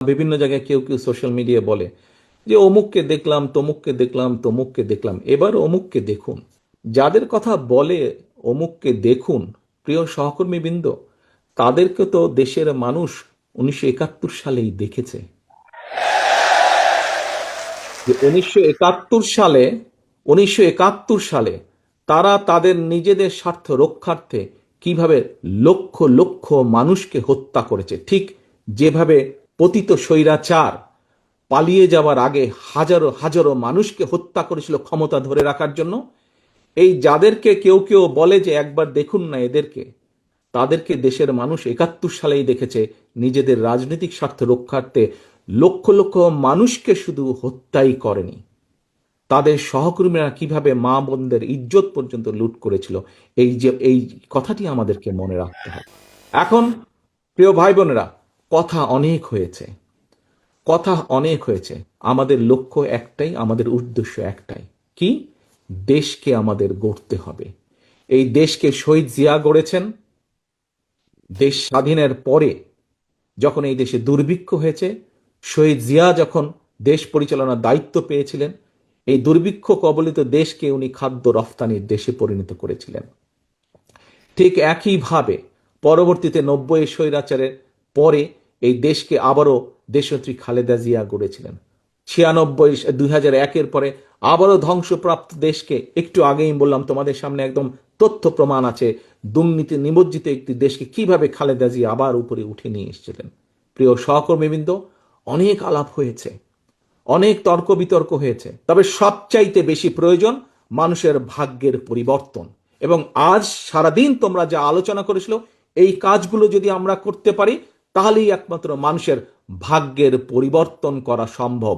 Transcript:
বিভিন্ন জায়গায় কেউ কেউ সোশ্যাল মিডিয়া বলে যে অমুককে দেখলাম, তমুককে দেখলাম, তমুককে দেখলাম। এবার অমুককে দেখুন, যাদের কথা বলে অমুককে দেখুন, প্রিয় সহকর্মীবৃন্দ, তাদেরকে তো দেশের মানুষ 1971 সালেই দেখেছে। যে 1971 সালে তারা তাদের নিজেদের স্বার্থ রক্ষার্থে কিভাবে লক্ষ লক্ষ মানুষকে হত্যা করেছে, ঠিক যেভাবে পতিত স্বৈরাচার পালিয়ে যাওয়ার আগে হাজারো হাজারো মানুষকে হত্যা করেছিল ক্ষমতা ধরে রাখার জন্য। এই যাদেরকে কেউ কেউ বলে যে একবার দেখুন না এদেরকে, তাদেরকে দেশের মানুষ 71 সালেই দেখেছে নিজেদের রাজনৈতিক স্বার্থ রক্ষার্থে লক্ষ লক্ষ মানুষকে শুধু হত্যাই করেনি, তাদের সহকর্মীরা কিভাবে মা বোনদের ইজ্জত পর্যন্ত লুট করেছিল। এই কথাটি আমাদেরকে মনে রাখতে হবে। এখন প্রিয় ভাই বোনেরা, কথা অনেক হয়েছে, কথা অনেক হয়েছে। আমাদের লক্ষ্য একটাই, আমাদের উদ্দেশ্য একটাই, কি? দেশকে আমাদের গড়তে হবে। এই দেশকে শহীদ জিয়া গড়েছেন। দেশ স্বাধীনের পরে যখন এই দেশে দুর্ভিক্ষ হয়েছে, শহীদ জিয়া যখন দেশ পরিচালনার দায়িত্ব পেয়েছিলেন, এই দুর্ভিক্ষ কবলিত দেশকে উনি খাদ্য রফতানির দেশে পরিণত করেছিলেন। ঠিক একইভাবে পরবর্তীতে 90 স্বৈরাচারের পরে এই দেশকে আবারও দেশনেত্রী খালেদা জিয়া গড়েছিলেন। 2001-এর পরে আবারও ধ্বংসপ্রাপ্ত দেশকে, একটু আগেই বললাম তোমাদের সামনে একদম তথ্য প্রমাণ আছে, দুর্নীতি নিমজ্জিত একটি দেশকে কিভাবে খালেদা জিয়া আবার উপরে উঠে নিয়ে এসেছিলেন। প্রিয় সহকর্মীবৃন্দ, অনেক আলাপ হয়েছে, অনেক তর্ক বিতর্ক হয়েছে, তবে সবচাইতে বেশি প্রয়োজন মানুষের ভাগ্যের পরিবর্তন। এবং আজ সারাদিন তোমরা যা আলোচনা করেছিল, এই কাজগুলো যদি আমরা করতে পারি, তাহলেই একমাত্র মানুষের ভাগ্যের পরিবর্তন করা সম্ভব।